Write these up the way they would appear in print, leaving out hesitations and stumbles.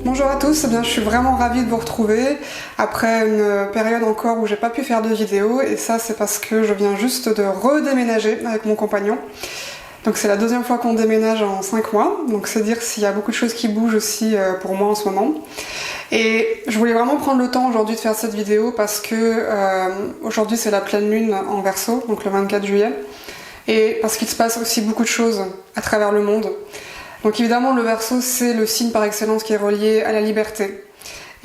Bonjour à tous, je suis vraiment ravie de vous retrouver après une période encore où j'ai pas pu faire de vidéo, et ça c'est parce que je viens juste de redéménager avec mon compagnon. Donc c'est la deuxième fois qu'on déménage en 5 mois, donc c'est dire s'il y a beaucoup de choses qui bougent aussi pour moi en ce moment. Et je voulais vraiment prendre le temps aujourd'hui de faire cette vidéo parce que aujourd'hui c'est la pleine lune en Verseau, donc le 24 juillet, et parce qu'il se passe aussi beaucoup de choses à travers le monde. Donc évidemment le Verseau c'est le signe par excellence qui est relié à la liberté.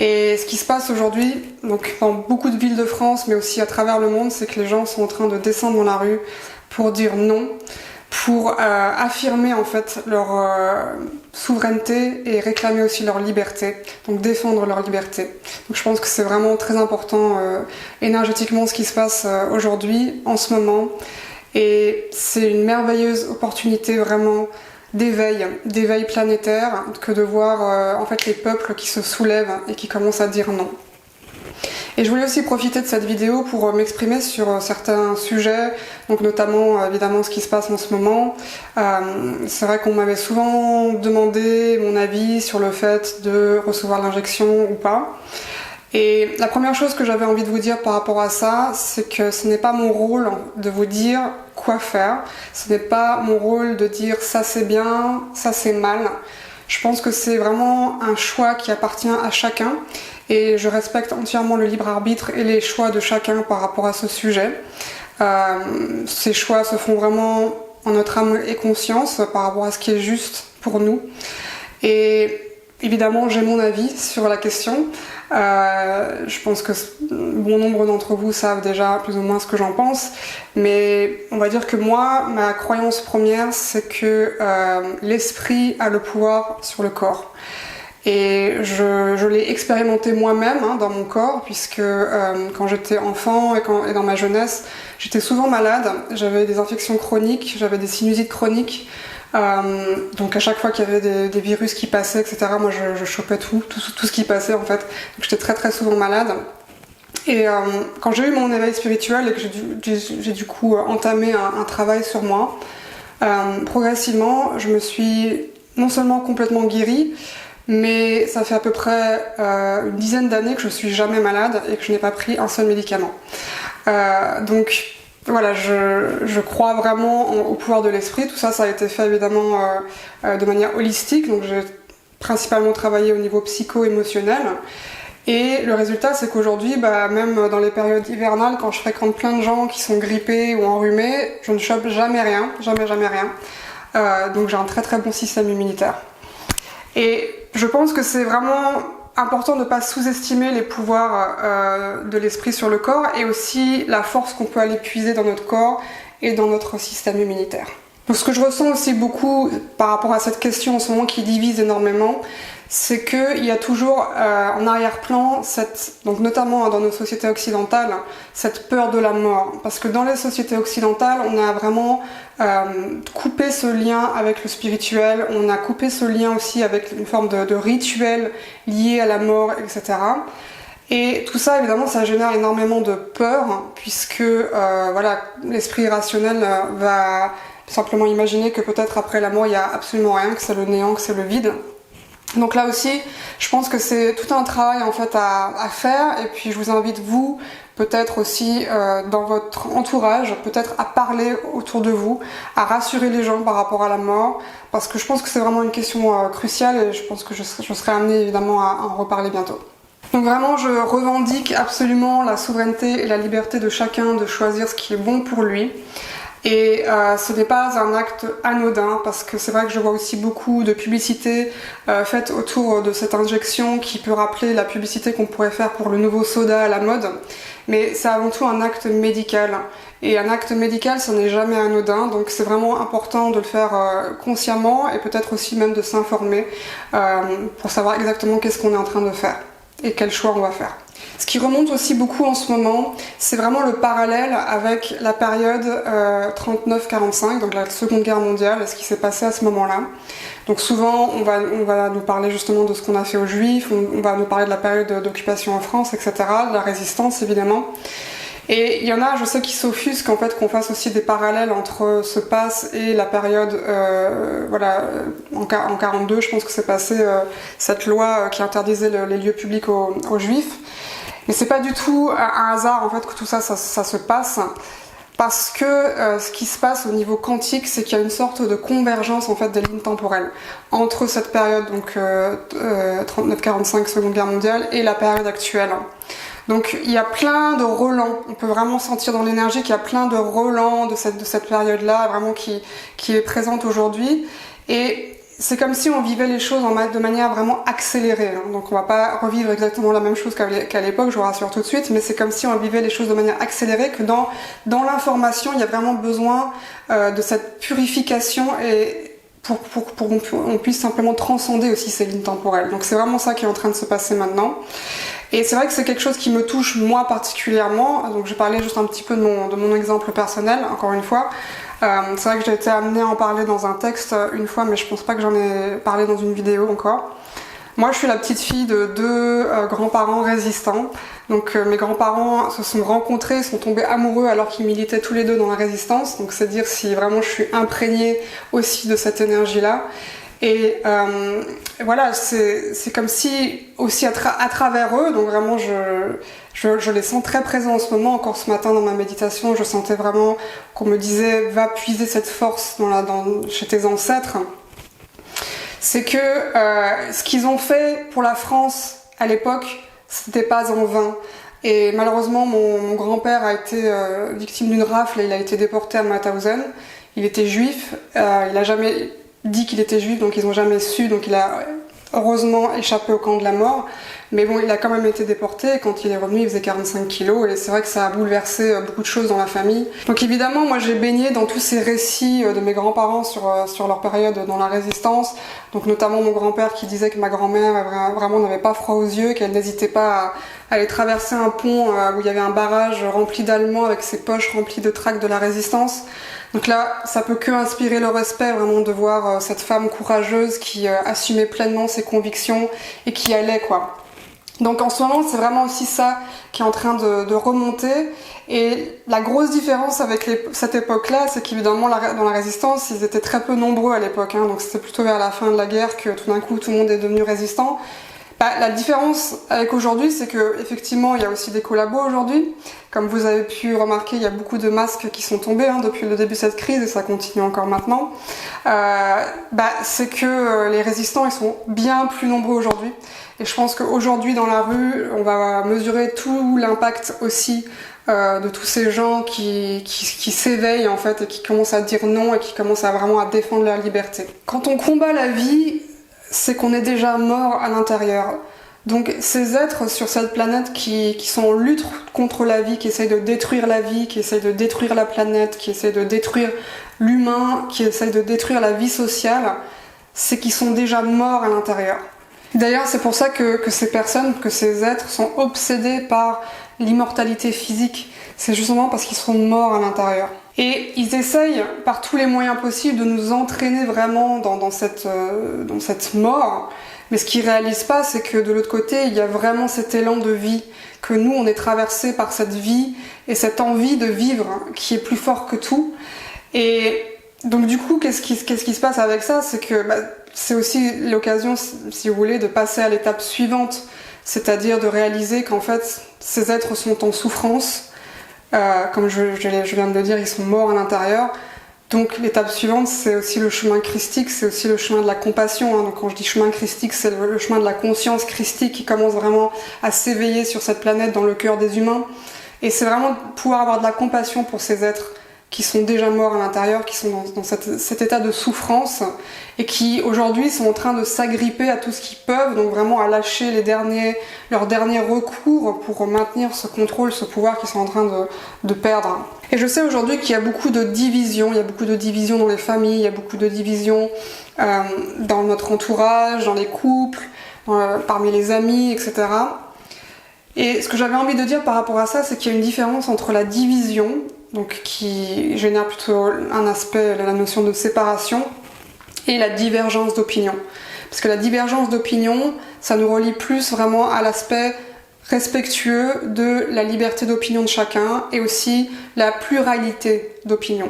Et ce qui se passe aujourd'hui, donc dans beaucoup de villes de France mais aussi à travers le monde, c'est que les gens sont en train de descendre dans la rue pour dire non, pour affirmer en fait leur souveraineté et réclamer aussi leur liberté, donc défendre leur liberté. Donc je pense que c'est vraiment très important énergétiquement ce qui se passe aujourd'hui, en ce moment, et c'est une merveilleuse opportunité vraiment d'éveil planétaire que de voir en fait les peuples qui se soulèvent et qui commencent à dire non. Et je voulais aussi profiter de cette vidéo pour m'exprimer sur certains sujets, donc notamment évidemment ce qui se passe en ce moment. C'est vrai qu'on m'avait souvent demandé mon avis sur le fait de recevoir l'injection ou pas. Et la première chose que j'avais envie de vous dire par rapport à ça, c'est que ce n'est pas mon rôle de vous dire quoi faire. Ce n'est pas mon rôle de dire ça c'est bien, ça c'est mal. Je pense que c'est vraiment un choix qui appartient à chacun et je respecte entièrement le libre arbitre et les choix de chacun par rapport à ce sujet. Ces choix se font vraiment en notre âme et conscience par rapport à ce qui est juste pour nous. Et évidemment, j'ai mon avis sur la question. Je pense que bon nombre d'entre vous savent déjà plus ou moins ce que j'en pense, mais on va dire que moi, ma croyance première, c'est que l'esprit a le pouvoir sur le corps. Et je l'ai expérimenté moi-même dans mon corps, puisque quand j'étais enfant et dans ma jeunesse, j'étais souvent malade, j'avais des infections chroniques, j'avais des sinusites chroniques. Donc à chaque fois qu'il y avait des virus qui passaient, etc., moi je chopais tout ce qui passait en fait. Donc j'étais très souvent malade. Et quand j'ai eu mon éveil spirituel et que j'ai du coup entamé un travail sur moi, progressivement je me suis non seulement complètement guérie, mais ça fait à peu près une dizaine d'années que je suis jamais malade et que je n'ai pas pris un seul médicament. Donc voilà, je crois vraiment au pouvoir de l'esprit. Tout ça, ça a été fait évidemment de manière holistique. Donc j'ai principalement travaillé au niveau psycho-émotionnel. Et le résultat, c'est qu'aujourd'hui, même dans les périodes hivernales, quand je fréquente plein de gens qui sont grippés ou enrhumés, je ne chope jamais rien, jamais rien. Donc j'ai un très bon système immunitaire. Et je pense que c'est vraiment important de ne pas sous-estimer les pouvoirs de l'esprit sur le corps et aussi la force qu'on peut aller puiser dans notre corps et dans notre système immunitaire. Donc ce que je ressens aussi beaucoup par rapport à cette question en ce moment qui divise énormément, c'est qu'il y a toujours en arrière-plan, donc notamment dans nos sociétés occidentales, cette peur de la mort. Parce que dans les sociétés occidentales, on a vraiment coupé ce lien avec le spirituel, on a coupé ce lien aussi avec une forme de rituel lié à la mort, etc. Et tout ça, évidemment, ça génère énormément de peur, puisque voilà, l'esprit irrationnel va simplement imaginer que peut-être après la mort, il n'y a absolument rien, que c'est le néant, que c'est le vide. Donc là aussi, je pense que c'est tout un travail en fait à faire, et puis je vous invite vous, peut-être aussi dans votre entourage, peut-être à parler autour de vous, à rassurer les gens par rapport à la mort, parce que je pense que c'est vraiment une question cruciale et je pense que je serai amenée évidemment à en reparler bientôt. Donc vraiment, je revendique absolument la souveraineté et la liberté de chacun de choisir ce qui est bon pour lui. Et ce n'est pas un acte anodin, parce que c'est vrai que je vois aussi beaucoup de publicité faite autour de cette injection qui peut rappeler la publicité qu'on pourrait faire pour le nouveau soda à la mode, mais c'est avant tout un acte médical. Et un acte médical, ça n'est jamais anodin, donc c'est vraiment important de le faire consciemment et peut-être aussi même de s'informer pour savoir exactement qu'est-ce qu'on est en train de faire et quel choix on va faire. Ce qui remonte aussi beaucoup en ce moment, c'est vraiment le parallèle avec la période 39-45, donc la Seconde Guerre mondiale, et ce qui s'est passé à ce moment-là. Donc souvent, on va nous parler justement de ce qu'on a fait aux Juifs, on va nous parler de la période d'occupation en France, etc., de la résistance évidemment. Et il y en a, je sais, qui s'offusquent en fait qu'on fasse aussi des parallèles entre ce pass et la période, en 42, je pense que c'est passé cette loi qui interdisait les lieux publics aux juifs. Mais c'est pas du tout un hasard en fait que tout ça se passe. Parce que ce qui se passe au niveau quantique, c'est qu'il y a une sorte de convergence en fait des lignes temporelles entre cette période, donc 39-45, Seconde Guerre mondiale, et la période actuelle. Donc il y a plein de relents, on peut vraiment sentir dans l'énergie qu'il y a plein de relents de cette période-là, vraiment qui est présente aujourd'hui. Et c'est comme si on vivait les choses de manière vraiment accélérée. Donc on va pas revivre exactement la même chose qu'à l'époque, je vous rassure tout de suite, mais c'est comme si on vivait les choses de manière accélérée, que dans l'information, il y a vraiment besoin de cette purification et pour qu'on puisse simplement transcender aussi ces lignes temporelles. Donc c'est vraiment ça qui est en train de se passer maintenant. Et c'est vrai que c'est quelque chose qui me touche moi particulièrement. Donc je parlais juste un petit peu de mon exemple personnel, encore une fois. C'est vrai que j'ai été amenée à en parler dans un texte une fois, mais je pense pas que j'en ai parlé dans une vidéo encore. Moi, je suis la petite fille de deux grands-parents résistants. Donc mes grands-parents se sont rencontrés, sont tombés amoureux alors qu'ils militaient tous les deux dans la résistance. Donc c'est dire si vraiment je suis imprégnée aussi de cette énergie-là. Et voilà, c'est comme si aussi à travers eux, donc vraiment je les sens très présents en ce moment. Encore ce matin dans ma méditation, je sentais vraiment qu'on me disait va puiser cette force chez tes ancêtres. C'est que ce qu'ils ont fait pour la France à l'époque, c'était pas en vain. Et malheureusement, mon grand-père a été victime d'une rafle et il a été déporté à Mauthausen. Il était juif, il a jamais dit qu'il était juif, donc ils n'ont jamais su, donc il a heureusement échappé au camp de la mort, mais bon, il a quand même été déporté, et quand il est revenu, il faisait 45 kilos, et c'est vrai que ça a bouleversé beaucoup de choses dans la famille. Donc évidemment, moi j'ai baigné dans tous ces récits de mes grands-parents sur leur période dans la résistance, donc notamment mon grand-père qui disait que ma grand-mère vraiment n'avait pas froid aux yeux, qu'elle n'hésitait pas à aller traverser un pont où il y avait un barrage rempli d'Allemands avec ses poches remplies de tracts de la résistance. Donc là, ça peut que inspirer le respect vraiment de voir cette femme courageuse qui assumait pleinement ses convictions et qui allait quoi. Donc en ce moment, c'est vraiment aussi ça qui est en train de remonter. Et la grosse différence avec cette époque-là, c'est qu'évidemment dans la résistance, ils étaient très peu nombreux à l'époque, hein, donc c'était plutôt vers la fin de la guerre que tout d'un coup tout le monde est devenu résistant. La différence avec aujourd'hui, c'est que effectivement, il y a aussi des collabos aujourd'hui. Comme vous avez pu remarquer, il y a beaucoup de masques qui sont tombés depuis le début de cette crise et ça continue encore maintenant. C'est que les résistants, ils sont bien plus nombreux aujourd'hui. Et je pense qu'aujourd'hui, dans la rue, on va mesurer tout l'impact aussi de tous ces gens qui s'éveillent en fait et qui commencent à dire non et qui commencent vraiment à défendre leur liberté. Quand on combat la vie, c'est qu'on est déjà mort à l'intérieur. Donc ces êtres sur cette planète qui sont en lutte contre la vie, qui essayent de détruire la vie, qui essayent de détruire la planète, qui essayent de détruire l'humain, qui essayent de détruire la vie sociale, c'est qu'ils sont déjà morts à l'intérieur. D'ailleurs, c'est pour ça que ces personnes, que ces êtres sont obsédés par l'immortalité physique. C'est justement parce qu'ils sont morts à l'intérieur. Et ils essayent par tous les moyens possibles de nous entraîner vraiment dans cette mort. Mais ce qu'ils réalisent pas, c'est que de l'autre côté, il y a vraiment cet élan de vie, que nous, on est traversés par cette vie et cette envie de vivre qui est plus fort que tout. Et donc du coup, qu'est-ce qui se passe avec ça? C'est que c'est aussi l'occasion, si vous voulez, de passer à l'étape suivante, c'est-à-dire de réaliser qu'en fait, ces êtres sont en souffrance. Comme je viens de le dire, ils sont morts à l'intérieur. Donc l'étape suivante, c'est aussi le chemin christique, c'est aussi le chemin de la compassion. Donc quand je dis chemin christique, c'est le chemin de la conscience christique qui commence vraiment à s'éveiller sur cette planète dans le cœur des humains. Et c'est vraiment pouvoir avoir de la compassion pour ces êtres qui sont déjà morts à l'intérieur, qui sont dans cet état de souffrance et qui aujourd'hui sont en train de s'agripper à tout ce qu'ils peuvent, donc vraiment à lâcher leurs derniers recours pour maintenir ce contrôle, ce pouvoir qu'ils sont en train de perdre. Et je sais aujourd'hui qu'il y a beaucoup de divisions, il y a beaucoup de divisions dans les familles, il y a beaucoup de divisions dans notre entourage, dans les couples, parmi les amis, etc. Et ce que j'avais envie de dire par rapport à ça, c'est qu'il y a une différence entre la division, donc qui génère plutôt un aspect, la notion de séparation, et la divergence d'opinion. Parce que la divergence d'opinion, ça nous relie plus vraiment à l'aspect respectueux de la liberté d'opinion de chacun et aussi la pluralité d'opinion.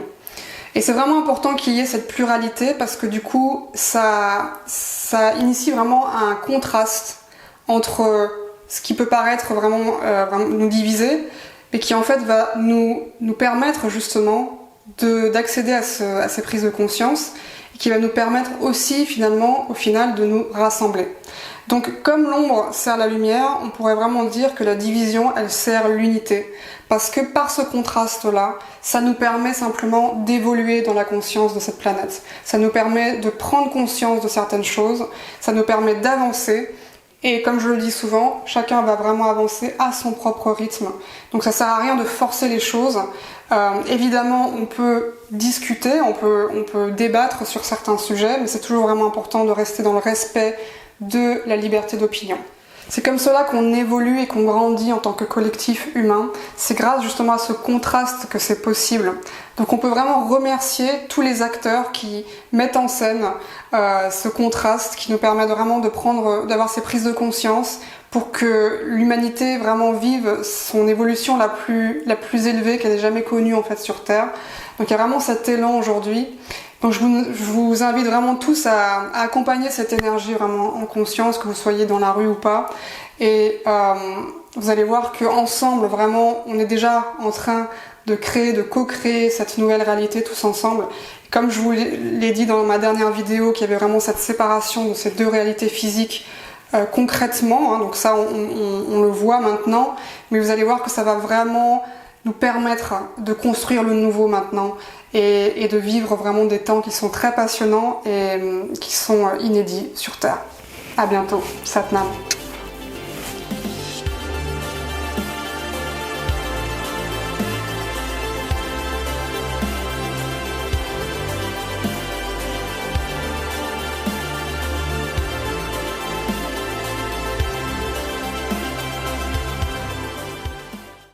Et c'est vraiment important qu'il y ait cette pluralité parce que du coup, ça initie vraiment un contraste entre ce qui peut paraître vraiment nous diviser, mais qui en fait va nous permettre justement d'accéder à ces prises de conscience et qui va nous permettre aussi finalement, au final, de nous rassembler. Donc comme l'ombre sert la lumière, on pourrait vraiment dire que la division, elle sert l'unité. Parce que par ce contraste-là, ça nous permet simplement d'évoluer dans la conscience de cette planète. Ça nous permet de prendre conscience de certaines choses, ça nous permet d'avancer. Et comme je le dis souvent, chacun va vraiment avancer à son propre rythme. Donc ça sert à rien de forcer les choses. Évidemment, on peut discuter, on peut débattre sur certains sujets, mais c'est toujours vraiment important de rester dans le respect de la liberté d'opinion. C'est comme cela qu'on évolue et qu'on grandit en tant que collectif humain. C'est grâce justement à ce contraste que c'est possible. Donc on peut vraiment remercier tous les acteurs qui mettent en scène ce contraste, qui nous permet vraiment d'avoir ces prises de conscience pour que l'humanité vraiment vive son évolution la plus élevée qu'elle ait jamais connue en fait sur Terre. Donc il y a vraiment cet élan aujourd'hui. Donc je vous invite vraiment tous à accompagner cette énergie vraiment en conscience, que vous soyez dans la rue ou pas. Et vous allez voir qu'ensemble, vraiment, on est déjà en train de co-créer cette nouvelle réalité tous ensemble. Comme je vous l'ai dit dans ma dernière vidéo, qu'il y avait vraiment cette séparation de ces deux réalités physiques concrètement. Hein, donc ça, on le voit maintenant. Mais vous allez voir que ça va vraiment nous permettre de construire le nouveau maintenant et de vivre vraiment des temps qui sont très passionnants et qui sont inédits sur Terre. À bientôt, Satnam.